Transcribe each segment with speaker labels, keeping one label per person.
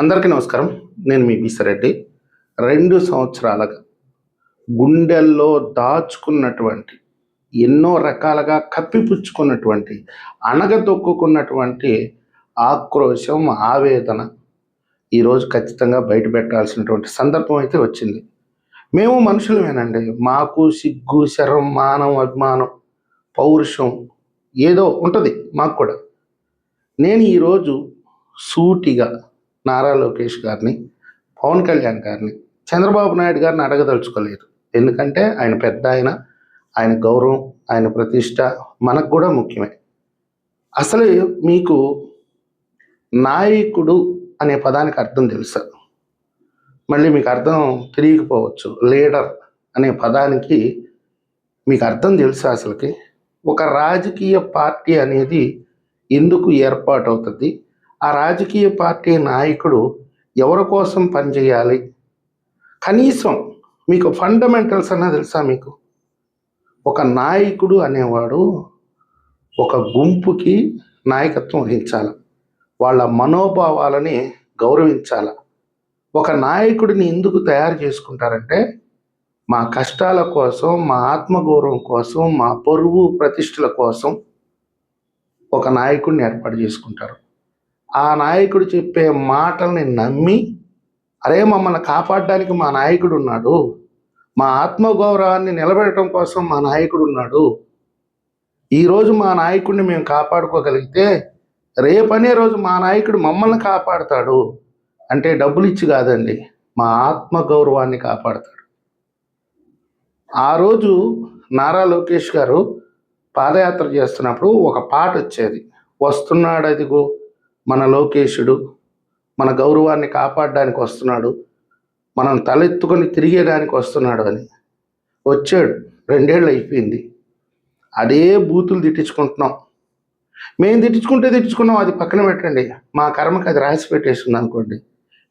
Speaker 1: అందరికీ నమస్కారం. నేను మీ బిసరెడ్డి. 2 సంవత్సరాలుగా గుండెల్లో దాచుకున్నటువంటి, ఎన్నో రకాలుగా కప్పిపుచ్చుకున్నటువంటి, అణగదొక్కుకున్నటువంటి ఆక్రోశం, ఆవేదన ఈరోజు ఖచ్చితంగా బయట పెట్టాల్సినటువంటి సందర్భం అయితే వచ్చింది. మేము మనుషులమేనండి. మాకు సిగ్గు, శరం, మానం, అభిమానం, పౌరుషం ఏదో ఉంటుంది మాకు కూడా. నేను ఈరోజు సూటిగా నారా లోకేష్ గారిని, పవన్ కళ్యాణ్ గారిని, చంద్రబాబు నాయుడు గారిని అడగదలుచుకోలేదు. ఎందుకంటే ఆయన పెద్ద ఆయన గౌరవం, ఆయన ప్రతిష్ట మనకు కూడా ముఖ్యమే. అసలు మీకు నాయకుడు అనే పదానికి అర్థం తెలుసా? మళ్ళీ మీకు అర్థం తెలియకపోవచ్చు. లీడర్ అనే పదానికి మీకు అర్థం తెలుసా? అసలుకి ఒక రాజకీయ పార్టీ అనేది ఎందుకు ఏర్పాటు అవుతుంది? ఆ రాజకీయ పార్టీ నాయకుడు ఎవరి కోసం పనిచేయాలి? కనీసం మీకు ఫండమెంటల్స్ అన్నా తెలుసా? మీకు ఒక నాయకుడు అనేవాడు ఒక గుంపుకి నాయకత్వం వహించాలి, వాళ్ళ మనోభావాలని గౌరవించాలి. ఒక నాయకుడిని ఎందుకు తయారు చేసుకుంటారంటే మా కష్టాల కోసం, మా ఆత్మగౌరవం కోసం, మా పరువు ప్రతిష్టల కోసం ఒక నాయకుడిని ఏర్పాటు చేసుకుంటారు. ఆ నాయకుడు చెప్పే మాటల్ని నమ్మి, అరే మమ్మల్ని కాపాడడానికి మా నాయకుడు ఉన్నాడు, మా ఆత్మగౌరవాన్ని నిలబెట్టడం కోసం మా నాయకుడు ఉన్నాడు, ఈరోజు మా నాయకుడిని మేము కాపాడుకోగలిగితే రేపనే రోజు మా నాయకుడు మమ్మల్ని కాపాడుతాడు అంటే డబ్బులు ఇచ్చి కాదండి, మా ఆత్మగౌరవాన్ని కాపాడుతాడు. ఆ రోజు నారా లోకేష్ గారు పాదయాత్ర చేస్తున్నప్పుడు ఒక పాట వచ్చేది, వస్తున్నాడు అదిగో మన లోకేశుడు, మన గౌరవాన్ని కాపాడడానికి వస్తున్నాడు, మనం తలెత్తుకొని తిరిగేదానికి వస్తున్నాడు అని. వచ్చాడు, 2 ఏళ్ళు అయిపోయింది. అదే బూతులు తిట్టించుకుంటున్నాం. మేము తిట్టించుకున్నాం, అది పక్కన పెట్టండి. మా కర్మకి అది రాసి పెట్టేసింది అనుకోండి.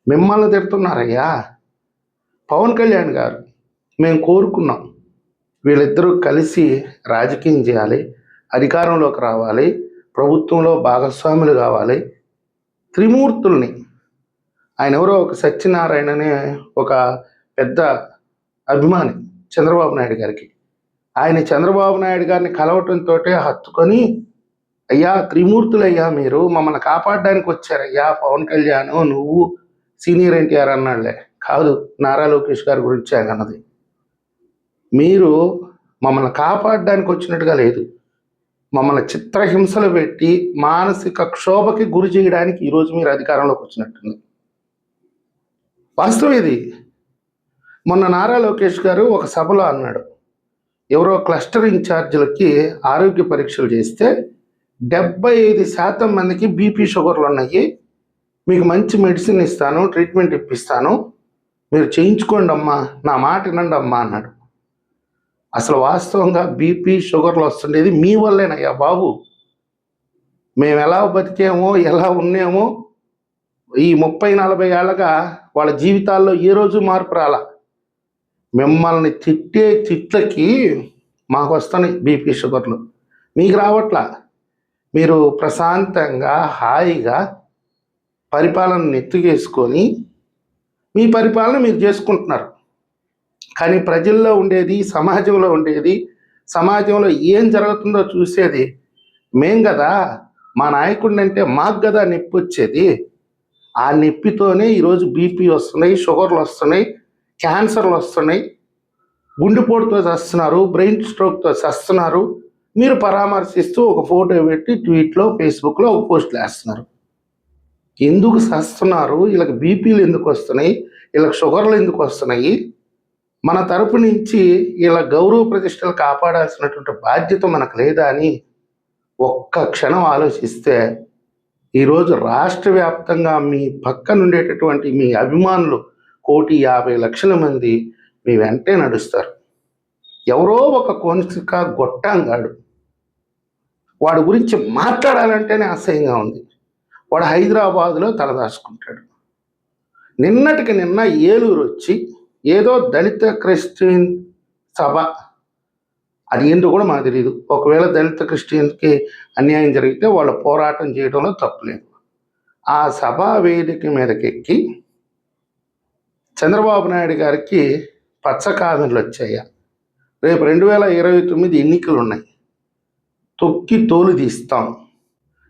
Speaker 1: మిమ్మల్ని తిడుతున్నారయ్యా. పవన్ కళ్యాణ్ గారు మేము కోరుకున్నాం, వీళ్ళిద్దరూ కలిసి రాజకీయం చేయాలి, అధికారంలోకి రావాలి, ప్రభుత్వంలో భాగస్వాములు కావాలి. త్రిమూర్తుల్ని, ఆయన ఎవరో ఒక సత్యనారాయణ అనే ఒక పెద్ద అభిమాని చంద్రబాబు నాయుడు గారికి. ఆయన చంద్రబాబు నాయుడు గారిని కలవటంతో హత్తుకొని, అయ్యా త్రిమూర్తులయ్యా, మీరు మమ్మల్ని కాపాడడానికి వచ్చారయ్యా, పవన్ కళ్యాణ్ నువ్వు సీనియర్ ఎన్టీఆర్ అన్నాడులే, కాదు నారా లోకేష్ గారి గురించి ఆయన అన్నది. మీరు మమ్మల్ని కాపాడడానికి వచ్చినట్టుగా లేదు, మమ్మల్ని చిత్రహింసలు పెట్టి మానసిక క్షోభకి గురి చేయడానికి ఈరోజు మీరు అధికారంలోకి వచ్చినట్టుంది. వాస్తవం ఇది. మొన్న నారా లోకేష్ గారు ఒక సభలో అన్నాడు, ఎవరో క్లస్టర్ ఇన్ఛార్జీలకి ఆరోగ్య పరీక్షలు చేస్తే 75% మందికి బీపీ షుగర్లు ఉన్నాయి, మీకు మంచి మెడిసిన్ ఇస్తాను, ట్రీట్మెంట్ ఇప్పిస్తాను, మీరు చేయించుకోండి అమ్మా, నా మాట వినండి అమ్మా అన్నాడు. అసలు వాస్తవంగా బీపీ షుగర్లు వస్తుండేది మీ వల్లేనయ్యా బాబు. మేము ఎలా బతికేమో, ఎలా ఉన్నామో, ఈ 30-40 ఏళ్ళగా వాళ్ళ జీవితాల్లో ఏ రోజు మార్పు రాలా. మిమ్మల్ని తిట్టే తిట్లకి మాకు వస్తున్నాయి బీపీ షుగర్లు, మీకు రావట్లా. మీరు ప్రశాంతంగా హాయిగా పరిపాలనను ఎత్తుకేసుకొని మీ పరిపాలన మీరు చేసుకుంటున్నారు. కానీ ప్రజల్లో ఉండేది, సమాజంలో ఉండేది, సమాజంలో ఏం జరుగుతుందో చూసేది మేం కదా. మా నాయకుడిని అంటే మాకు కదా నొప్పి వచ్చేది. ఆ నొప్పితోనే ఈరోజు బీపీ వస్తున్నాయి, షుగర్లు వస్తున్నాయి, క్యాన్సర్లు వస్తున్నాయి, గుండెపోటుతో చస్తున్నారు, బ్రెయిన్ స్ట్రోక్తో చస్తున్నారు. మీరు పరామర్శిస్తూ ఒక ఫోటో పెట్టి ట్వీట్లో, ఫేస్బుక్లో ఒక పోస్టులు వేస్తున్నారు. ఎందుకు చస్తున్నారు? వీళ్ళకి బీపీలు ఎందుకు వస్తున్నాయి? వీళ్ళకి షుగర్లు ఎందుకు వస్తున్నాయి? మన తరపు నుంచి ఇలా గౌరవ ప్రతిష్టలు కాపాడాల్సినటువంటి బాధ్యత మనకు లేదా అని ఒక్క క్షణం ఆలోచిస్తే ఈరోజు రాష్ట్ర వ్యాప్తంగా మీ పక్కన ఉండేటటువంటి మీ అభిమానులు 1,50,00,000 మంది మీ వెంటే నడుస్తారు. ఎవరో ఒక కోనిక గొట్టంగాడు, వాడి గురించి మాట్లాడాలంటేనే అసహ్యంగా ఉంది. వాడు హైదరాబాదులో తలదాచుకుంటాడు. నిన్నటికి నిన్న ఏలూరు వచ్చి ఏదో దళిత క్రిస్టియన్ సభ, అది ఏంటో కూడా మాకు తెలియదు. ఒకవేళ దళిత క్రిస్టియన్కి అన్యాయం జరిగితే వాళ్ళు పోరాటం చేయడంలో తప్పులేదు. ఆ సభా వేదిక మీదకెక్కి చంద్రబాబు నాయుడు గారికి పచ్చ కామెంట్లు వచ్చాయా, రేపు 2029 ఎన్నికలు ఉన్నాయి, తొక్కి తోలు తీస్తాం.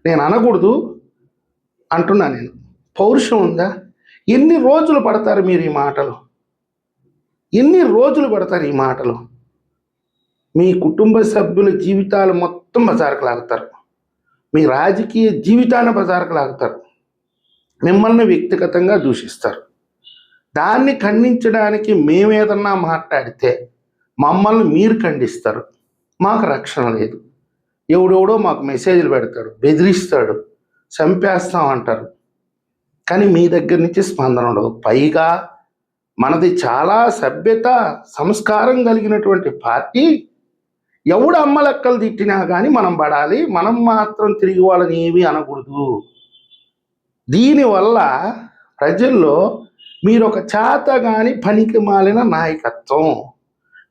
Speaker 1: నేను అనకూడదు అంటున్నా. నేను పౌరుషం ఉందా? ఎన్ని రోజులు పడతారు మీరు ఈ మాటలు? ఎన్ని రోజులు పడతారు ఈ మాటలు? మీ కుటుంబ సభ్యుల జీవితాలు మొత్తం బజారుకు లాగుతారు, మీ రాజకీయ జీవితాన్ని బజారుకు లాగుతారు, మిమ్మల్ని వ్యక్తిగతంగా దూషిస్తారు. దాన్ని ఖండించడానికి మేమేదన్నా మాట్లాడితే మమ్మల్ని మీరు ఖండిస్తారు. మాకు రక్షణ లేదు. ఎవడెవడో మాకు మెసేజ్లు పెడతాడు, బెదిరిస్తాడు, చంపేస్తాం అంటారు. కానీ మీ దగ్గర నుంచి స్పందన ఉండదు. పైగా మనది చాలా సభ్యత సంస్కారం కలిగినటువంటి పార్టీ. ఎవడు అమ్మలెక్కలు తిట్టినా కానీ మనం పడాలి, మనం మాత్రం తిరిగి వాళ్ళని ఏమీ అనకూడదు. దీనివల్ల ప్రజల్లో మీరు ఒక చేత కానీ పనికి మాలిన నాయకత్వం,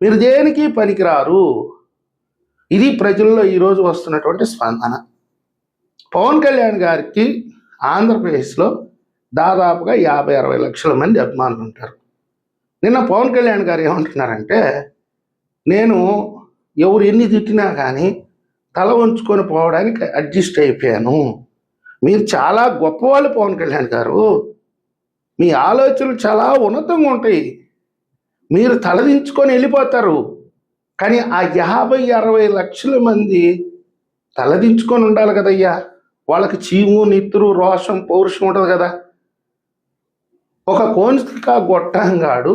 Speaker 1: మీరు దేనికి పనికిరారు. ఇది ప్రజల్లో ఈరోజు వస్తున్నటువంటి స్పందన. పవన్ కళ్యాణ్ గారికి ఆంధ్రప్రదేశ్లో దాదాపుగా 50-60 లక్షల మంది అభిమానులు ఉంటారు. నిన్న పవన్ కళ్యాణ్ గారు ఏమంటున్నారంటే, నేను ఎవరు ఎన్ని తిట్టినా కానీ తల వంచుకొని పోవడానికి అడ్జస్ట్ అయిపోయాను. మీరు చాలా గొప్పవాళ్ళు పవన్ కళ్యాణ్ గారు, మీ ఆలోచనలు చాలా ఉన్నతంగా ఉంటాయి, మీరు తలదించుకొని వెళ్ళిపోతారు. కానీ ఆ 50-60 లక్షల మంది తలదించుకొని ఉండాలి కదయ్యా. వాళ్ళకి చీము, నిత్తురు, రోషం, పౌరుషం ఉంటుంది కదా. ఒక కోన్సికా గొట్టంగాడు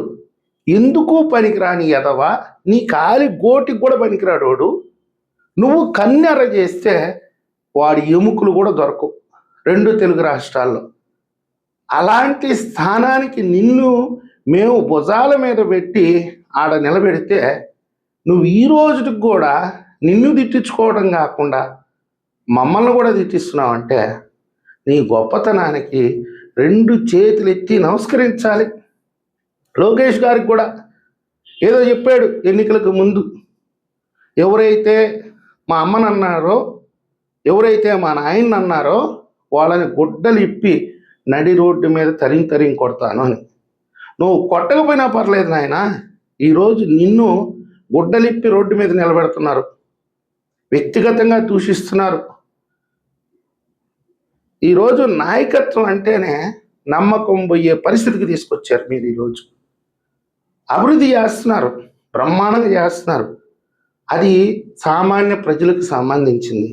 Speaker 1: ఎందుకు పనికిరాని ఎదవా, నీ కాలి గోటికి కూడా పనికిరాడోడు, నువ్వు కన్నెర చేస్తే వాడి ఎముకలు కూడా దొరకవు 2 తెలుగు రాష్ట్రాల్లో. అలాంటి స్థానానికి నిన్ను మేము భుజాల మీద పెట్టి ఆడ నిలబెడితే నువ్వు ఈ రోజుకి కూడా నిన్ను తిట్టించుకోవడం కాకుండా మమ్మల్ని కూడా తిట్టిస్తున్నావంటే నీ గొప్పతనానికి 2 చేతులు ఎత్తి నమస్కరించాలి. లోకేష్ గారికి కూడా ఏదో చెప్పాడు ఎన్నికలకు ముందు, ఎవరైతే మా అమ్మని అన్నారో, ఎవరైతే మా నాయన్ని అన్నారో వాళ్ళని గుడ్డలు ఇప్పి నడి రోడ్డు మీద తరిం కొడతాను అని. నువ్వు కొట్టకపోయినా పర్లేదు నాయన, ఈరోజు నిన్ను గుడ్డలిప్పి రోడ్డు మీద నిలబెడుతున్నారు, వ్యక్తిగతంగా దూషిస్తున్నారు. ఈరోజు నాయకత్వం అంటేనే నమ్మకం పోయే పరిస్థితికి తీసుకొచ్చారు మీరు. ఈరోజు అభివృద్ధి చేస్తున్నారు, బ్రహ్మాండంగా చేస్తున్నారు. అది సామాన్య ప్రజలకు సంబంధించింది.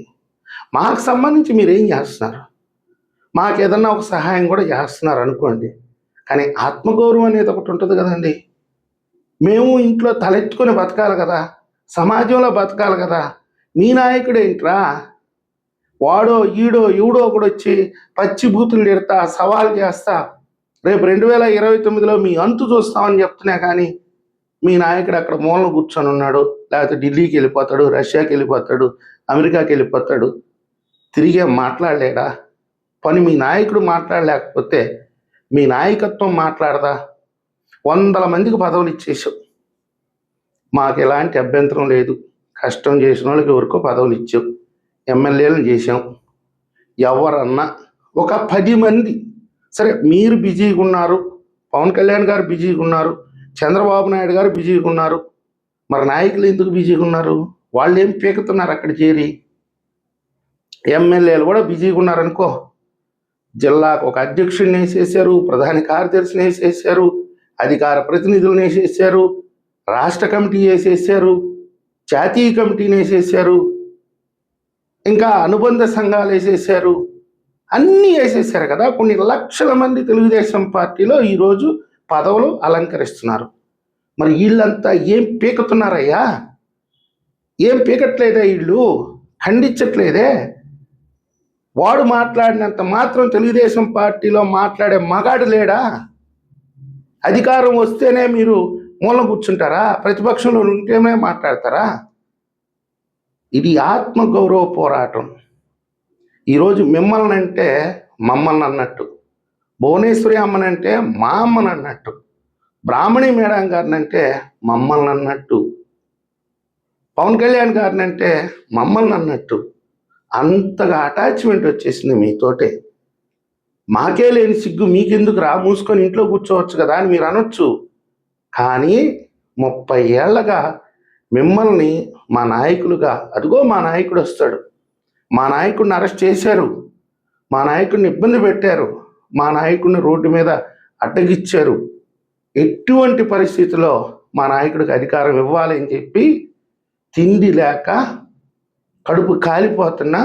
Speaker 1: మాకు సంబంధించి మీరేం చేస్తున్నారు? మాకు ఏదన్నా ఒక సహాయం కూడా చేస్తున్నారు అనుకోండి, కానీ ఆత్మగౌరవం అనేది ఒకటి ఉంటుంది కదండి. మేము ఇంట్లో తలెత్తుకొని బతకాలి కదా, సమాజంలో బతకాలి కదా. మీ నాయకుడు ఏంట్రా, వాడో ఈడో ఎవడో ఒకడు వచ్చి పచ్చి బూతులు తిడతా, సవాల్ చేస్తా, రేపు 2029లో మీ అంతు చూస్తామని చెప్తున్నా. కానీ మీ నాయకుడు అక్కడ మూలను కూర్చొని ఉన్నాడు, లేకపోతే ఢిల్లీకి వెళ్ళిపోతాడు, రష్యాకి వెళ్ళిపోతాడు, అమెరికాకి వెళ్ళిపోతాడు, తిరిగే మాట్లాడలేడా? పని మీ నాయకుడు మాట్లాడలేకపోతే మీ నాయకత్వం మాట్లాడదా? 100 మందికి పదవులు ఇచ్చేసావు, మాకు ఎలాంటి అభ్యంతరం లేదు. కష్టం చేసిన వాళ్ళకి ఎవరికో పదవులు ఇచ్చావు, ఎమ్మెల్యేలను చేసాం. ఎవరన్నా ఒక 10 మంది, సరే మీరు బిజీగా ఉన్నారు, పవన్ కళ్యాణ్ గారు బిజీగా ఉన్నారు, చంద్రబాబు నాయుడు గారు బిజీగా ఉన్నారు, మరి నాయకులు ఎందుకు బిజీగా ఉన్నారు? వాళ్ళు ఏం పీకుతున్నారు అక్కడ చేరి? ఎమ్మెల్యేలు కూడా బిజీగా ఉన్నారనుకో, జిల్లాకు ఒక అధ్యక్షుడిని వేసేసారు, ప్రధాన కార్యదర్శిని వేసేసారు, అధికార ప్రతినిధులను వేసేసారు, రాష్ట్ర కమిటీ వేసేసారు, జాతీయ కమిటీని వేసేసారు, ఇంకా అనుబంధ సంఘాలు వేసేసారు, అన్నీ వేసేసారు కదా. కొన్ని లక్షల మంది తెలుగుదేశం పార్టీలో ఈరోజు పదవులు అలంకరిస్తున్నారు. మరి వీళ్ళంతా ఏం పీకుతున్నారయ్యా? ఏం పీకట్లేదా? వీళ్ళు ఖండించట్లేదే? వాడు మాట్లాడినంత మాత్రం తెలుగుదేశం పార్టీలో మాట్లాడే మగాడు లేడా? అధికారం వస్తేనే మీరు మూలం కూర్చుంటారా? ప్రతిపక్షంలో ఉంటేనే మాట్లాడతారా? ఇది ఆత్మగౌరవ పోరాటం. ఈరోజు మిమ్మల్ని అంటే మమ్మల్ని అన్నట్టు, భువనేశ్వరి అమ్మనంటే మా అమ్మని అన్నట్టు, బ్రాహ్మణి మేడం గారిని అంటే మమ్మల్ని అన్నట్టు, పవన్ కళ్యాణ్ గారిని అంటే మమ్మల్ని అన్నట్టు, అంతగా అటాచ్మెంట్ వచ్చేసింది మీతోటే. మాకే లేని సిగ్గు మీకెందుకు రా, మూసుకొని ఇంట్లో కూర్చోవచ్చు కదా అని మీరు అనొచ్చు. కానీ 30 ఏళ్ళగా మిమ్మల్ని మా నాయకులుగా, అదిగో మా నాయకుడు వస్తాడు, మా నాయకుడిని అరెస్ట్ చేశారు, మా నాయకుడిని ఇబ్బంది పెట్టారు, మా నాయకుడిని రోడ్డు మీద అడ్డగిచ్చారు, ఎటువంటి పరిస్థితిలో మా నాయకుడికి అధికారం ఇవ్వాలి అని చెప్పి తిండి లేక కడుపు కాలిపోతున్న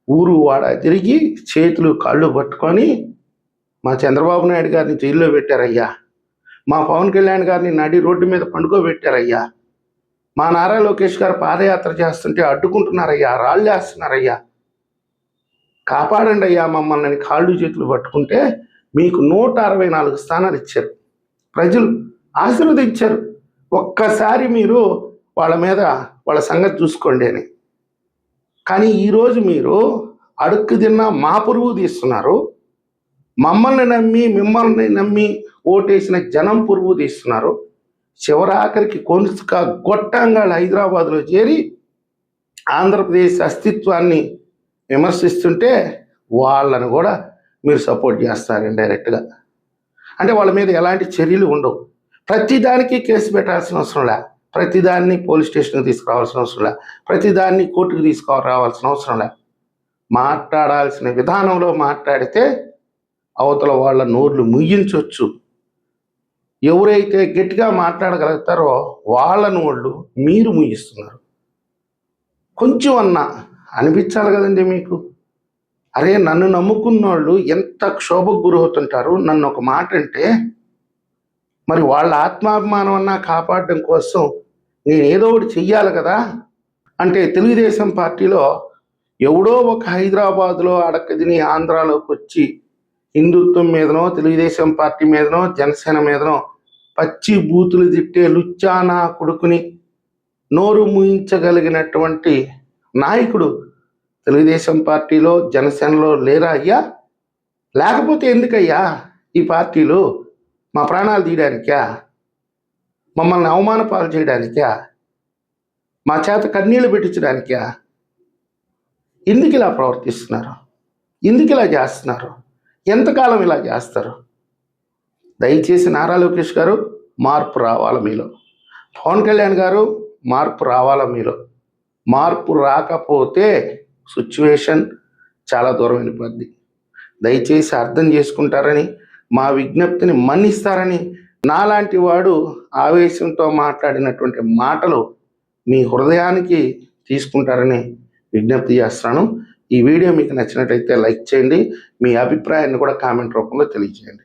Speaker 1: ఊరు వాడ తిరిగి చేతులు కాళ్ళు పట్టుకొని మా చంద్రబాబు నాయుడు గారిని జైల్లో పెట్టారయ్యా, మా పవన్ కళ్యాణ్ గారిని నడి రోడ్డు మీద పండుకోబెట్టారయ్యా, మా నారా లోకేష్ గారు పాదయాత్ర చేస్తుంటే అడ్డుకుంటున్నారయ్యా, రాళ్ళు వేస్తున్నారయ్యా, కాపాడండి అయ్యా మమ్మల్ని కాళ్ళు చేతులు పట్టుకుంటే మీకు 164 స్థానాలు ఇచ్చారు, ప్రజలు ఆశీర్వదించారు. ఒక్కసారి మీరు వాళ్ళ మీద వాళ్ళ సంగతి చూసుకోండి అని. కానీ ఈరోజు మీరు అడుక్కు తిన్న మా పురుగు తీస్తున్నారు, మమ్మల్ని నమ్మి మిమ్మల్ని నమ్మి ఓటేసిన జనం పురుగు తీస్తున్నారు. చివరాఖరికి కొనుక గొట్టంగాళ్ళు హైదరాబాద్లో చేరి ఆంధ్రప్రదేశ్ అస్తిత్వాన్ని విమర్శిస్తుంటే వాళ్ళను కూడా మీరు సపోర్ట్ చేస్తారు ఇండైరెక్ట్గా. అంటే వాళ్ళ మీద ఎలాంటి చర్యలు ఉండవు. ప్రతిదానికి కేసు పెట్టాల్సిన అవసరం లే, ప్రతిదాన్ని పోలీస్ స్టేషన్కి తీసుకురావాల్సిన అవసరం లే, ప్రతిదాన్ని కోర్టుకు తీసుకురావాల్సిన అవసరం లే. మాట్లాడాల్సిన విధానంలో మాట్లాడితే అవతల వాళ్ళ నోర్లు ముయ్యించవచ్చు. ఎవరైతే గట్టిగా మాట్లాడగలుగుతారో వాళ్ళ నోళ్ళు మీరు ముయ్యిస్తున్నారు. కొంచెం అన్నా అనిపించాలి కదండి మీకు. అరే, నన్ను నమ్ముకున్న వాళ్ళు ఎంత క్షోభకు గురవుతుంటారు, నన్ను ఒక మాట అంటే మరి వాళ్ళ ఆత్మాభిమానం అన్నా కాపాడడం కోసం నేను ఏదో ఒకటి చెయ్యాలి కదా. అంటే తెలుగుదేశం పార్టీలో ఎవడో ఒక హైదరాబాద్లో అడక్కదిని ఆంధ్రాలోకి వచ్చి హిందుత్వం మీదనో తెలుగుదేశం పార్టీ మీదనో జనసేన మీదనో పచ్చి బూతులు తిట్టే లుచ్చానా కొడుకుని నోరు మూయించగలిగినటువంటి నాయకుడు తెలుగుదేశం పార్టీలో జనసేనలో లేరా అయ్యా? లేకపోతే ఎందుకయ్యా ఈ పార్టీలు? మా ప్రాణాలు తీయడానికా? మమ్మల్ని అవమాన పాలు చేయడానికా? మా చేత కన్నీళ్లు పెట్టించడానికా? ఎందుకు ఇలా ప్రవర్తిస్తున్నారు? ఎందుకు ఇలా చేస్తున్నారు? ఎంతకాలం ఇలా చేస్తారు? దయచేసి నారా లోకేష్ గారు, మార్పు రావాలి మీలో. పవన్ కళ్యాణ్ గారు, మార్పు రావాలి మీలో. మార్పు రాకపోతే సిచ్యువేషన్ చాలా దూరం వెళ్ళిపోద్ది. దయచేసి అర్థం చేసుకుంటారని, మా విజ్ఞప్తిని మన్నిస్తారని, నాలాంటి వాడు ఆవేశంతో మాట్లాడినటువంటి మాటలు మీ హృదయానికి తీసుకుంటారని విజ్ఞప్తి చేస్తున్నాను. ఈ వీడియో మీకు నచ్చినట్టయితే లైక్ చేయండి, మీ అభిప్రాయాన్ని కూడా కామెంట్ రూపంలో తెలియజేయండి.